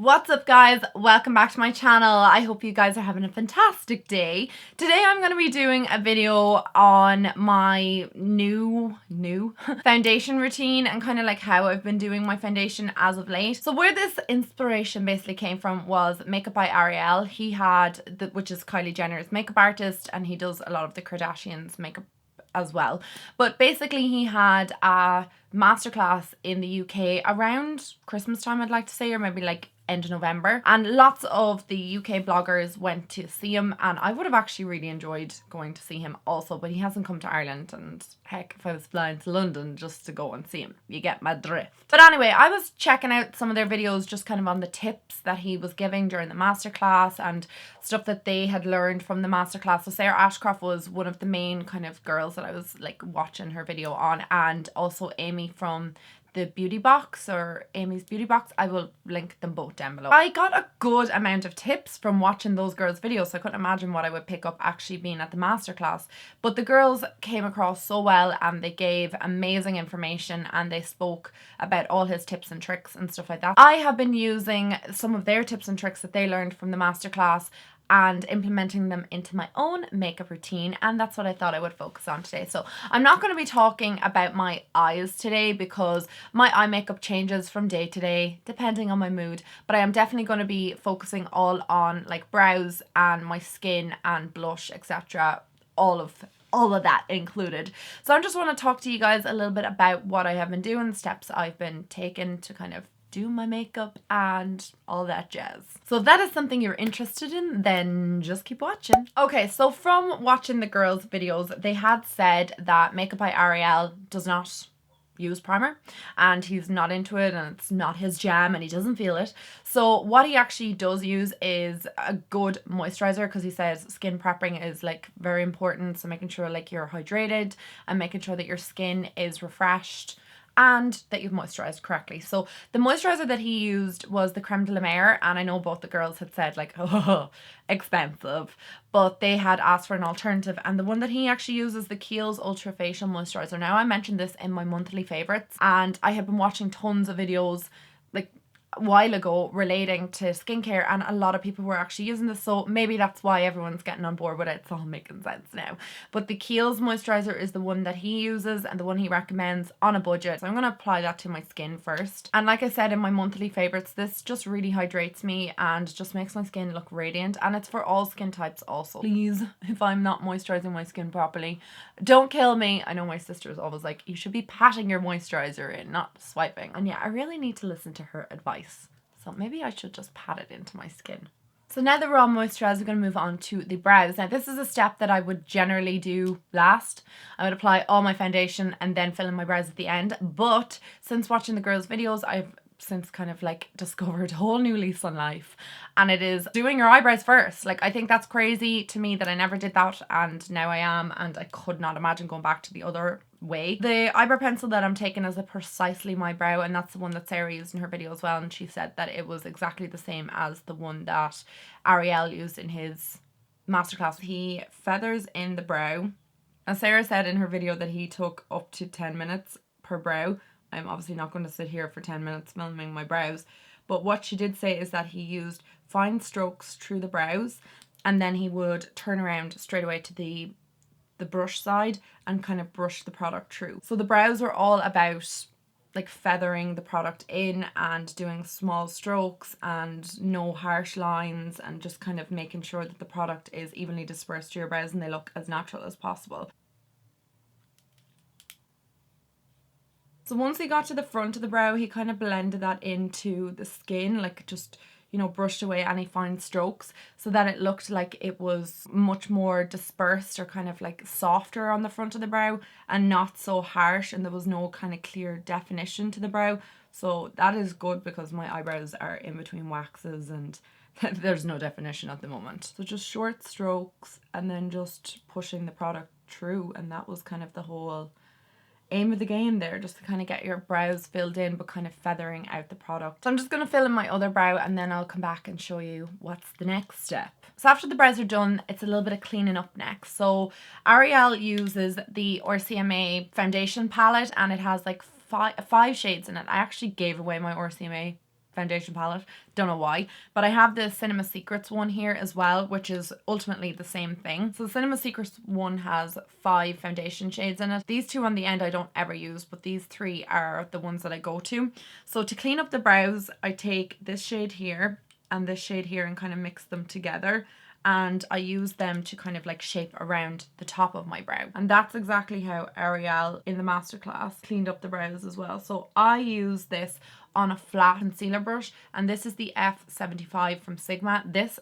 What's up guys, welcome back to my channel. I hope you guys are having a fantastic day. Today I'm going to be doing a video on my new foundation routine and kind of like how I've been doing my foundation as of late. So where this inspiration basically came from was Makeup by Ariel. He had, which is Kylie Jenner's makeup artist, and he does a lot of the Kardashians makeup as well. But basically he had a masterclass in the UK around Christmas time, I'd like to say, or maybe like end of November, and lots of the UK bloggers went to see him, and I would have actually really enjoyed going to see him also, but he hasn't come to Ireland, and heck, if I was flying to London just to go and see him, you get my drift. But anyway, I was checking out some of their videos just kind of on the tips that he was giving during the masterclass and stuff that they had learned from the masterclass. So Sarah Ashcroft was one of the main kind of girls that I was like watching her video on, and also Amy from the beauty box, or Amy's beauty box. I will link them both down below. I got a good amount of tips from watching those girls' videos, so I couldn't imagine what I would pick up actually being at the masterclass. But the girls came across so well, and they gave amazing information, and they spoke about all his tips and tricks and stuff like that. I have been using some of their tips and tricks that they learned from the masterclass and implementing them into my own makeup routine, and that's what I thought I would focus on today. So I'm not going to be talking about my eyes today because my eye makeup changes from day to day depending on my mood, but I am definitely going to be focusing all on like brows and my skin and blush, etc. all of that included. So I just want to talk to you guys a little bit about what I have been doing, the steps I've been taking to kind of do my makeup and all that jazz. So if that is something you're interested in, then just keep watching. Okay, so from watching the girls' videos, they had said that Makeup by Ariel does not use primer, and he's not into it, and it's not his jam, and he doesn't feel it. So what he actually does use is a good moisturizer, because he says skin prepping is like very important. So making sure like you're hydrated and making sure that your skin is refreshed and that you've moisturized correctly. So the moisturizer that he used was the Creme de la Mer, and I know both the girls had said like, oh, expensive, but they had asked for an alternative, and the one that he actually uses, the Kiehl's Ultra Facial Moisturizer. Now I mentioned this in my monthly favorites, and I have been watching tons of videos like a while ago relating to skincare, and a lot of people were actually using this, so maybe that's why everyone's getting on board with it. It's all making sense now. But the Kiehl's moisturizer is the one that he uses and the one he recommends on a budget, so I'm going to apply that to my skin first. And like I said in my monthly favorites, this just really hydrates me and just makes my skin look radiant, and it's for all skin types also. Please, if I'm not moisturizing my skin properly, don't kill me. I know my sister is always like, you should be patting your moisturizer in, not swiping. And yeah, I really need to listen to her advice. So maybe I should just pat it into my skin. So now that we're on moisturizer, we're going to move on to the brows. Now this is a step that I would generally do last. I would apply all my foundation and then fill in my brows at the end. But since watching the girls' videos, I've since kind of like discovered a whole new lease on life, and it is doing your eyebrows first. Like, I think that's crazy to me that I never did that, and now I am, and I could not imagine going back to the other way. The eyebrow pencil that I'm taking is a Precisely My Brow, and that's the one that Sarah used in her video as well, and she said that it was exactly the same as the one that Ariel used in his masterclass. He feathers in the brow, and Sarah said in her video that he took up to 10 minutes per brow. I'm obviously not going to sit here for 10 minutes filming my brows, but what she did say is that he used fine strokes through the brows, and then he would turn around straight away to the brush side and kind of brush the product through. So the brows were all about like feathering the product in and doing small strokes and no harsh lines, and just kind of making sure that the product is evenly dispersed to your brows and they look as natural as possible. So once he got to the front of the brow, he kind of blended that into the skin, like just, you know, brushed away any fine strokes so that it looked like it was much more dispersed, or kind of like softer on the front of the brow and not so harsh, and there was no kind of clear definition to the brow. So that is good, because my eyebrows are in between waxes and there's no definition at the moment. So just short strokes and then just pushing the product through, and that was kind of the whole aim of the game there, just to kind of get your brows filled in but kind of feathering out the product. So I'm just going to fill in my other brow, and then I'll come back and show you what's the next step. So after the brows are done, it's a little bit of cleaning up next. So Ariel uses the RCMA foundation palette, and it has like five shades in it. I actually gave away my RCMA foundation palette, don't know why, but I have the Cinema Secrets one here as well, which is ultimately the same thing. So the Cinema Secrets one has 5 foundation shades in it. These 2 on the end I don't ever use, but these 3 are the ones that I go to. So to clean up the brows, I take this shade here and this shade here and kind of mix them together, and I use them to kind of like shape around the top of my brow. And that's exactly how Ariel in the masterclass cleaned up the brows as well. So I use this on a flat concealer brush, and this is the F75 from Sigma. This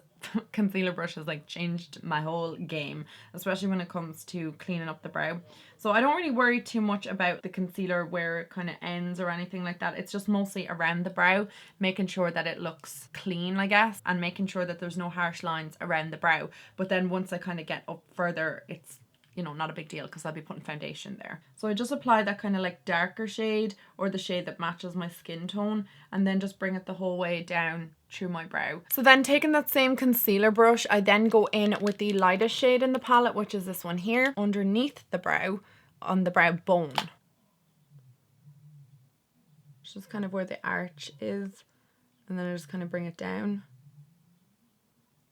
concealer brush has like changed my whole game, especially when it comes to cleaning up the brow. So I don't really worry too much about the concealer where it kind of ends or anything like that. It's just mostly around the brow, making sure that it looks clean, I guess, and making sure that there's no harsh lines around the brow. But then once I kind of get up further, it's, you know, not a big deal because I'll be putting foundation there. So I just apply that kind of like darker shade or the shade that matches my skin tone, and then just bring it the whole way down through my brow. So then taking that same concealer brush, I then go in with the lightest shade in the palette, which is this one here, underneath the brow, on the brow bone. It's just kind of where the arch is, and then I just kind of bring it down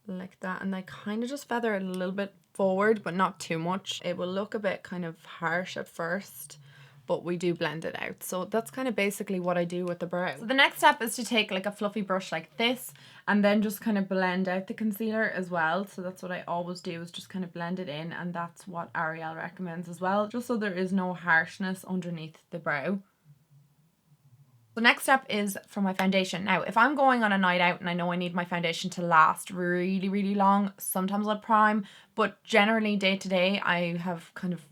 like that, and I kind of just feather it a little bit forward, but not too much. It will look a bit kind of harsh at first, but we do blend it out. So that's kind of basically what I do with the brow. So the next step is to take like a fluffy brush like this and then just kind of blend out the concealer as well. So that's what I always do, is just kind of blend it in, and that's what Ariel recommends as well, just so there is no harshness underneath the brow. The next step is for my foundation. Now, if I'm going on a night out and I know I need my foundation to last really, really long, sometimes I'll prime, but generally day to day, I have kind of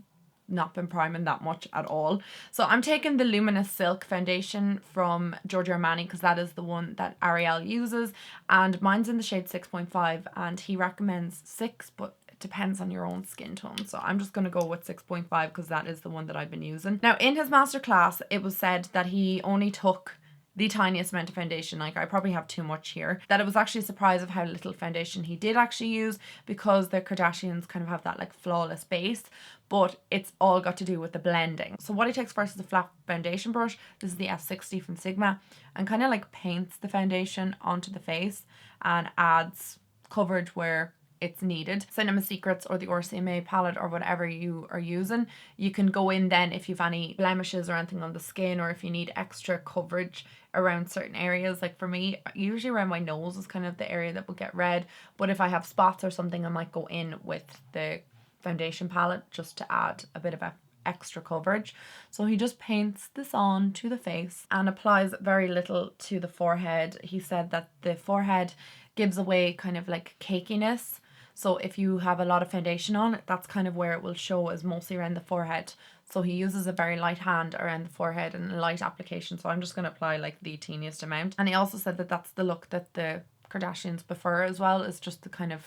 not been priming that much at all. So I'm taking the Luminous Silk foundation from Giorgio Armani because that is the one that Ariel uses, and mine's in the shade 6.5, and he recommends 6, but it depends on your own skin tone. So I'm just going to go with 6.5 because that is the one that I've been using. Now in his masterclass, it was said that he only took the tiniest amount of foundation. Like I probably have too much here. That it was actually a surprise of how little foundation he did actually use, because the Kardashians kind of have that like flawless base, but it's all got to do with the blending. So what he takes first is a flat foundation brush. This is the F60 from Sigma, and kind of like paints the foundation onto the face and adds coverage where it's needed. Cinema Secrets or the RCMA palette or whatever you are using, you can go in then if you've any blemishes or anything on the skin, or if you need extra coverage around certain areas. Like for me, usually around my nose is kind of the area that will get red, but if I have spots or something, I might go in with the foundation palette just to add a bit of extra coverage. So he just paints this on to the face and applies very little to the forehead. He said that the forehead gives away kind of like cakiness. So if you have a lot of foundation on, that's kind of where it will show, is mostly around the forehead. So he uses a very light hand around the forehead and a light application. So I'm just going to apply like the teeniest amount. And he also said that that's the look that the Kardashians prefer as well, is just the kind of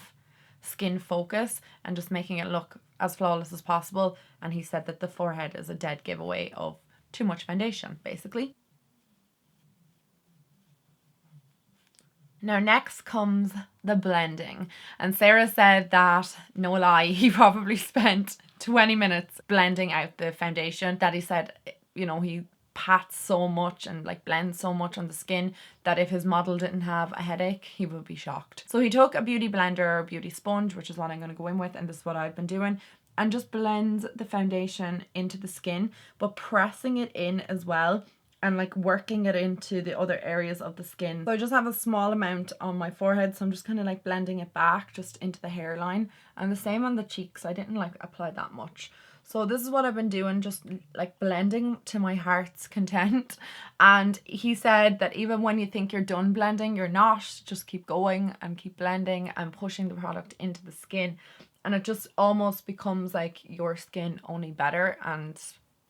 skin focus and just making it look as flawless as possible. And he said that the forehead is a dead giveaway of too much foundation, basically. Now next comes the blending, and Sarah said that, no lie, he probably spent 20 minutes blending out the foundation. That he said, you know, he pats so much and like blends so much on the skin that if his model didn't have a headache, he would be shocked. So he took a beauty blender or beauty sponge, which is what I'm going to go in with, and this is what I've been doing, and just blends the foundation into the skin, but pressing it in as well, and like working it into the other areas of the skin. So I just have a small amount on my forehead, so I'm just kind of like blending it back just into the hairline, and the same on the cheeks. I didn't like apply that much. So this is what I've been doing, just like blending to my heart's content. And he said that even when you think you're done blending, you're not. Just keep going and keep blending and pushing the product into the skin, and it just almost becomes like your skin, only better and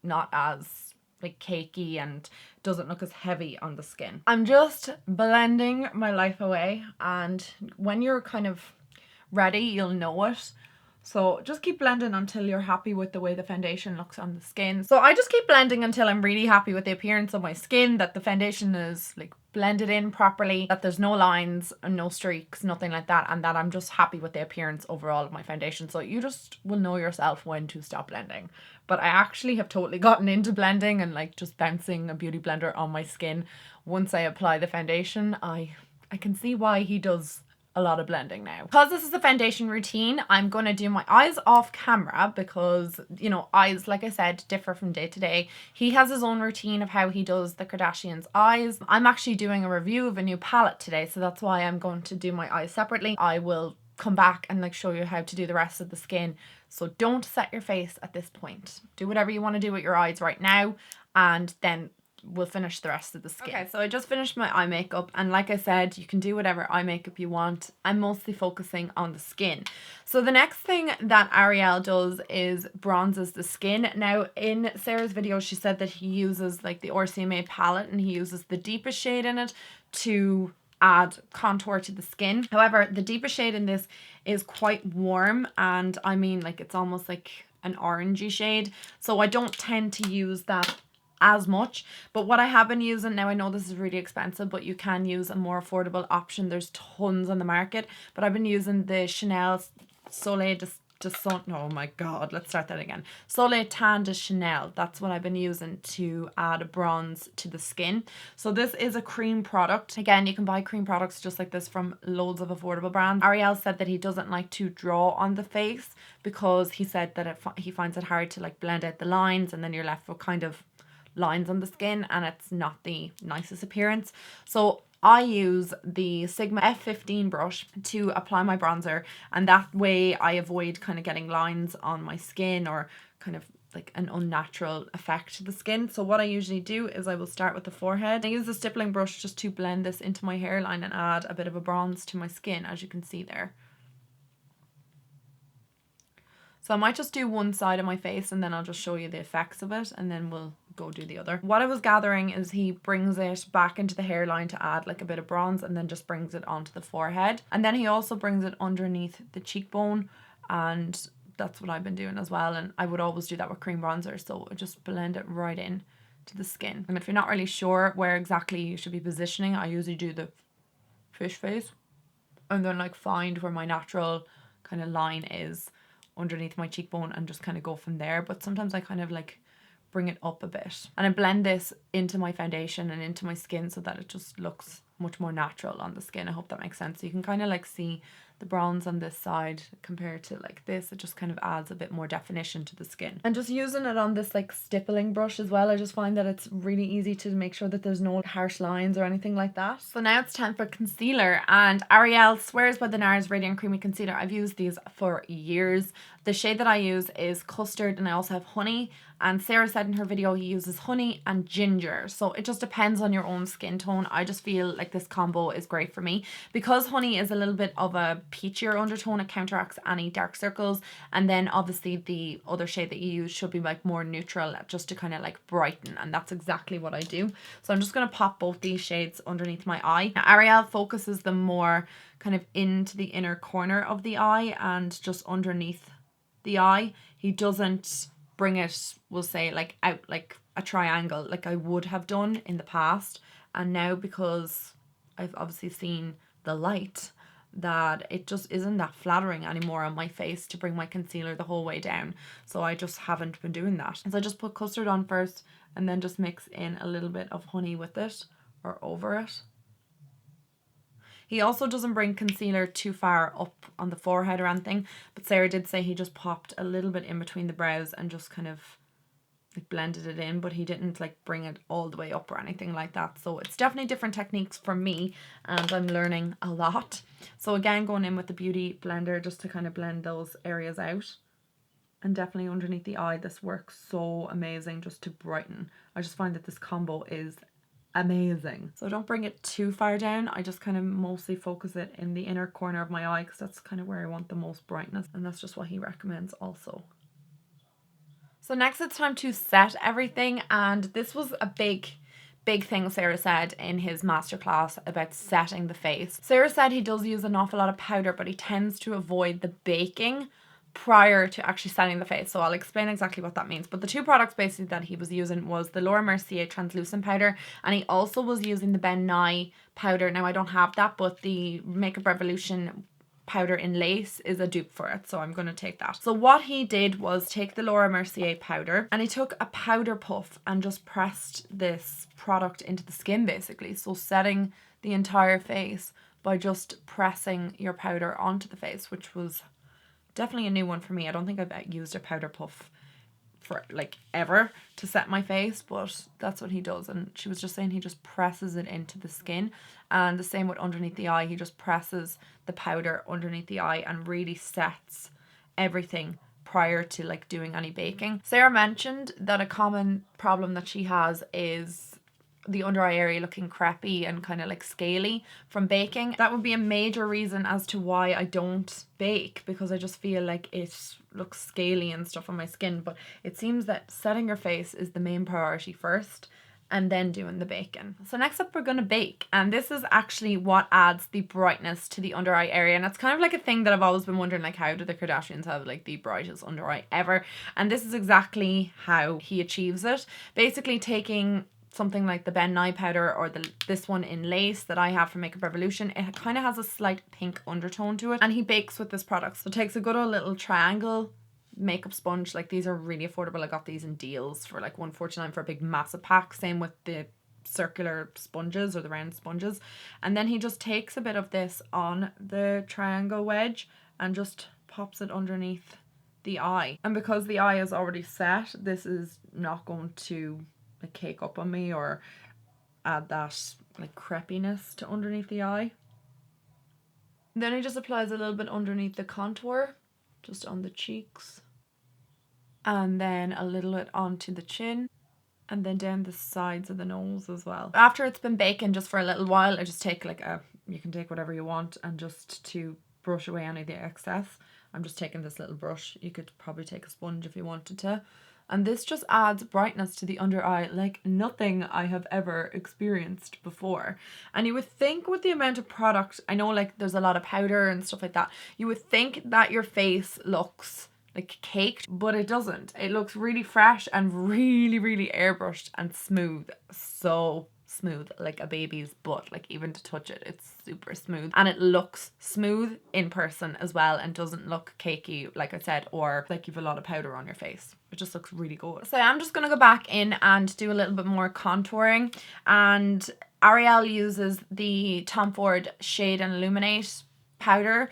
not as like cakey, and doesn't look as heavy on the skin. I'm just blending my life away, and when you're kind of ready, you'll know it. So just keep blending until you're happy with the way the foundation looks on the skin. So I just keep blending until I'm really happy with the appearance of my skin, that the foundation is like blend it in properly, that there's no lines and no streaks, nothing like that, and that I'm just happy with the appearance overall of my foundation. So you just will know yourself when to stop blending. But I actually have totally gotten into blending and like just bouncing a beauty blender on my skin once I apply the foundation. I can see why he does a lot of blending now. Because this is a foundation routine, I'm going to do my eyes off camera because, you know, eyes, like I said, differ from day to day. He has his own routine of how he does the Kardashians' eyes. I'm actually doing a review of a new palette today, so that's why I'm going to do my eyes separately. I will come back and like show you how to do the rest of the skin. So don't set your face at this point. Do whatever you want to do with your eyes right now, and then we'll finish the rest of the skin. Okay, so I just finished my eye makeup, and like I said, you can do whatever eye makeup you want. I'm mostly focusing on the skin. So the next thing that Ariel does is bronzes the skin. Now in Sarah's video, she said that he uses like the RCMA palette and he uses the deepest shade in it to add contour to the skin. However, the deepest shade in this is quite warm, and I mean like it's almost like an orangey shade. So I don't tend to use that as much, but what I have been using now, I know this is really expensive, but you can use a more affordable option. There's tons on the market, but I've been using the Chanel Soleil de Sun. Oh my god, let's start that again. Soleil Tan de Chanel. That's what I've been using to add a bronze to the skin. So this is a cream product. Again, you can buy cream products just like this from loads of affordable brands. Ariel said that he doesn't like to draw on the face because he said that he finds it hard to like blend out the lines, and then you're left with kind of lines on the skin, and it's not the nicest appearance. So I use the Sigma F15 brush to apply my bronzer, and that way I avoid kind of getting lines on my skin or kind of like an unnatural effect to the skin. So what I usually do is I will start with the forehead. I use the stippling brush just to blend this into my hairline and add a bit of a bronze to my skin, as you can see there. So I might just do one side of my face and then I'll just show you the effects of it, and then we'll go do the other. What I was gathering is he brings it back into the hairline to add like a bit of bronze, and then just brings it onto the forehead. And then he also brings it underneath the cheekbone, and that's what I've been doing as well. And I would always do that with cream bronzer, so I just blend it right in to the skin. And if you're not really sure where exactly you should be positioning, I usually do the fish face and then like find where my natural kind of line is underneath my cheekbone and just kind of go from there. But sometimes I kind of like bring it up a bit, and I blend this into my foundation and into my skin so that it just looks much more natural on the skin. I hope that makes sense. So you can kind of like see the bronze on this side compared to like this. It just kind of adds a bit more definition to the skin. And just using it on this like stippling brush as well, I just find that it's really easy to make sure that there's no harsh lines or anything like that. So now it's time for concealer, and Ariel swears by the NARS Radiant Creamy Concealer. I've used these for years. The shade that I use is custard, and I also have honey. And Sarah said in her video he uses honey and ginger. So it just depends on your own skin tone. I just feel like this combo is great for me. Because honey is a little bit of a peachier undertone, it counteracts any dark circles. And then obviously the other shade that you use should be like more neutral, just to kind of like brighten. And that's exactly what I do. So I'm just going to pop both these shades underneath my eye. Now, Ariel focuses them more kind of into the inner corner of the eye and just underneath the eye. He doesn't bring it, we'll say, like out like a triangle like I would have done in the past. And now, because I've obviously seen the light, that it just isn't that flattering anymore on my face to bring my concealer the whole way down. So I just haven't been doing that. So I just put custard on first and then just mix in a little bit of honey with it or over it. He also doesn't bring concealer too far up on the forehead or anything, but Sarah did say he just popped a little bit in between the brows and just kind of like blended it in, but he didn't like bring it all the way up or anything like that. So it's definitely different techniques for me, and I'm learning a lot. So again, going in with the beauty blender just to kind of blend those areas out. And definitely underneath the eye, this works so amazing just to brighten. I just find that this combo is amazing. So don't bring it too far down. I just kind of mostly focus it in the inner corner of my eye because that's kind of where I want the most brightness, and that's just what he recommends also. So next it's time to set everything, and this was a big thing Sarah said in his masterclass about setting the face. Sarah said he does use an awful lot of powder, but he tends to avoid the baking prior to actually setting the face. So I'll explain exactly what that means. But the two products basically that he was using was the Laura Mercier translucent powder, and he also was using the Ben Nye powder. Now I don't have that, but the Makeup Revolution powder in lace is a dupe for it, so I'm going to take that. So what he did was take the Laura Mercier powder, and he took a powder puff and just pressed this product into the skin basically, so setting the entire face by just pressing your powder onto the face, which was definitely a new one for me. I don't think I've used a powder puff for like ever to set my face, but that's what he does. And she was just saying he just presses it into the skin, and the same with underneath the eye. He just presses the powder underneath the eye and really sets everything prior to like doing any baking. Sarah mentioned that a common problem that she has is the under eye area looking crepey and kind of like scaly from baking. That would be a major reason as to why I don't bake, because I just feel like it looks scaly and stuff on my skin. But it seems that setting your face is the main priority first, and then doing the baking. So next up we're gonna bake, and this is actually what adds the brightness to the under eye area. And it's kind of like a thing that I've always been wondering, like, how do the Kardashians have like the brightest under eye ever? And this is exactly how he achieves it. Basically taking something like the Ben Nye powder, or this one in lace that I have from Makeup Revolution. It kind of has a slight pink undertone to it, and he bakes with this product. So takes a good old little triangle makeup sponge. Like, these are really affordable. I got these in deals for like $1.49 for a big massive pack. Same with the circular sponges or the round sponges. And then he just takes a bit of this on the triangle wedge and just pops it underneath the eye. And because the eye is already set, this is not going to like cake up on me or add that like crepiness to underneath the eye. Then he just applies a little bit underneath the contour, just on the cheeks, and then a little bit onto the chin, and then down the sides of the nose as well. After it's been baking just for a little while, I just take like you can take whatever you want, and just to brush away any of the excess, I'm just taking this little brush. You could probably take a sponge if you wanted to. And this just adds brightness to the under eye like nothing I have ever experienced before. And you would think with the amount of product, I know like there's a lot of powder and stuff like that, you would think that your face looks like caked, but it doesn't. It looks really fresh and really, really airbrushed and smooth. So smooth, like a baby's butt. Like, even to touch it, it's super smooth, and it looks smooth in person as well, and doesn't look cakey, like I said, or like you've a lot of powder on your face. It just looks really good. So I'm just gonna go back in and do a little bit more contouring, and Ariel uses the Tom Ford Shade and Illuminate powder,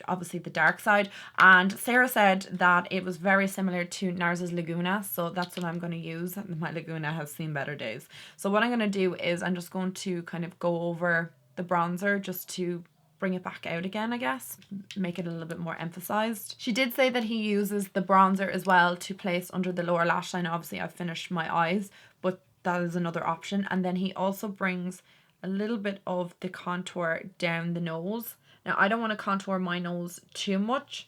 obviously the dark side, and Sarah said that it was very similar to NARS's Laguna, so that's what I'm going to use. My Laguna has seen better days. So what I'm going to do is I'm just going to kind of go over the bronzer just to bring it back out again, I guess, make it a little bit more emphasized. She did say that he uses the bronzer as well to place under the lower lash line. Obviously I've finished my eyes, but that is another option. And then he also brings a little bit of the contour down the nose. Now, I don't want to contour my nose too much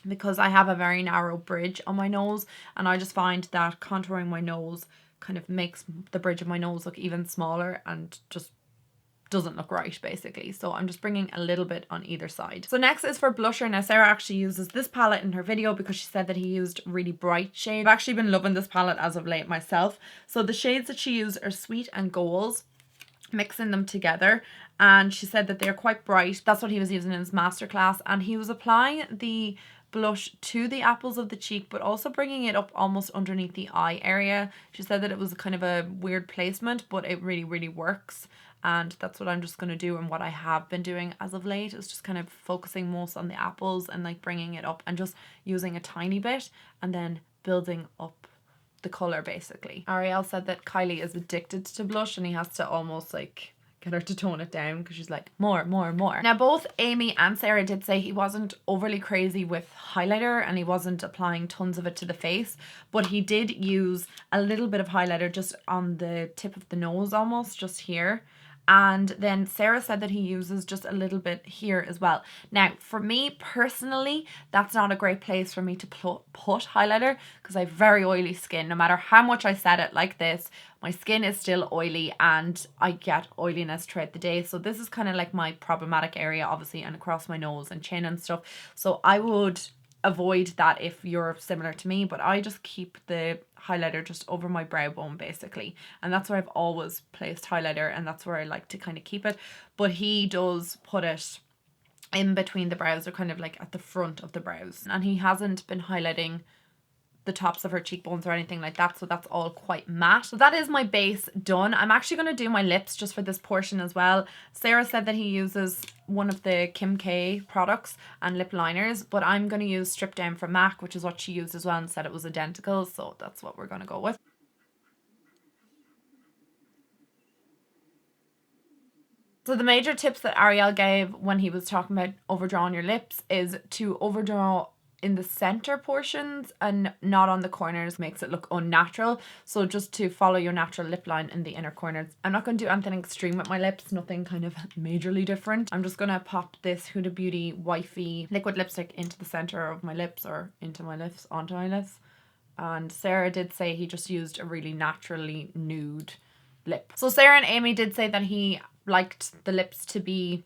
because I have a very narrow bridge on my nose, and I just find that contouring my nose kind of makes the bridge of my nose look even smaller and just doesn't look right, basically. So I'm just bringing a little bit on either side. So next is for blusher. Now, Sarah actually uses this palette in her video because she said that he used really bright shades. I've actually been loving this palette as of late myself. So the shades that she used are Sweet and Goals, mixing them together, and she said that they're quite bright. That's what he was using in his masterclass, and he was applying the blush to the apples of the cheek, but also bringing it up almost underneath the eye area. She said that it was kind of a weird placement, but it really, really works, and that's what I'm just going to do, and what I have been doing as of late is just kind of focusing most on the apples and like bringing it up and just using a tiny bit and then building up the color, basically. Ariel said that Kylie is addicted to blush, and he has to almost like get her to tone it down because she's like, more, more, more. Now, both Amy and Sarah did say he wasn't overly crazy with highlighter, and he wasn't applying tons of it to the face, but he did use a little bit of highlighter just on the tip of the nose, almost just here. And then Sarah said that he uses just a little bit here as well. Now, for me personally, that's not a great place for me to put highlighter because I have very oily skin. No matter how much I set it like this, my skin is still oily and I get oiliness throughout the day. So this is kind of like my problematic area, obviously, and across my nose and chin and stuff. So I would avoid that if you're similar to me, but I just keep the highlighter just over my brow bone basically, and that's where I've always placed highlighter, and that's where I like to kind of keep it. But he does put it in between the brows, or kind of like at the front of the brows, and he hasn't been highlighting the tops of her cheekbones or anything like that, so that's all quite matte. So that is my base done. I'm actually going to do my lips just for this portion as well. Sarah said that he uses one of the Kim K products and lip liners, but I'm going to use Strip Down from MAC, which is what she used as well, and said it was identical, so that's what we're going to go with. So the major tips that Ariel gave when he was talking about overdrawing your lips is to overdraw in the center portions and not on the corners, makes it look unnatural. So just to follow your natural lip line in the inner corners. I'm not going to do anything extreme with my lips, nothing kind of majorly different. I'm just going to pop this Huda Beauty wifey liquid lipstick into the center of my lips, or into my lips, onto my lips. And Sarah did say he just used a really naturally nude lip. So Sarah and Amy did say that he liked the lips to be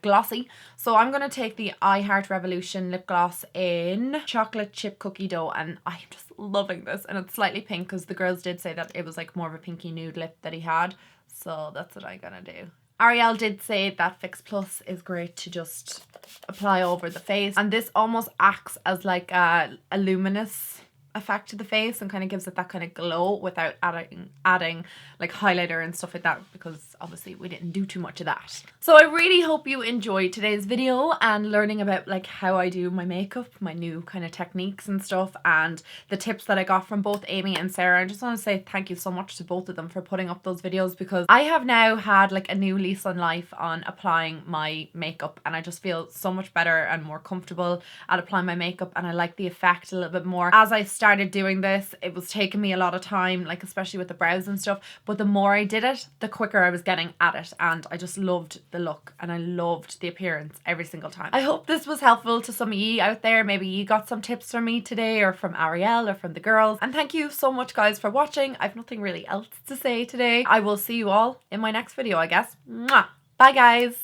glossy, so I'm going to take the I Heart Revolution lip gloss in chocolate chip cookie dough, and I'm just loving this, and it's slightly pink because the girls did say that it was like more of a pinky nude lip that he had, so that's what I'm gonna do. Ariel did say that Fix Plus is great to just apply over the face, and this almost acts as like a luminous effect to the face and kind of gives it that kind of glow without adding like highlighter and stuff like that, because obviously we didn't do too much of that. So I really hope you enjoyed today's video and learning about like how I do my makeup, my new kind of techniques and stuff, and the tips that I got from both Amy and Sarah. I just want to say thank you so much to both of them for putting up those videos, because I have now had like a new lease on life on applying my makeup, and I just feel so much better and more comfortable at applying my makeup, and I like the effect a little bit more. As I started doing this, it was taking me a lot of time, like especially with the brows and stuff, but the more I did it, the quicker I was getting at it, and I just loved the look and I loved the appearance every single time. I hope this was helpful to some of you out there. Maybe you got some tips from me today, or from Ariel, or from the girls, and thank you so much guys for watching. I've nothing really else to say today. I will see you all in my next video, I guess. Mwah! Bye guys!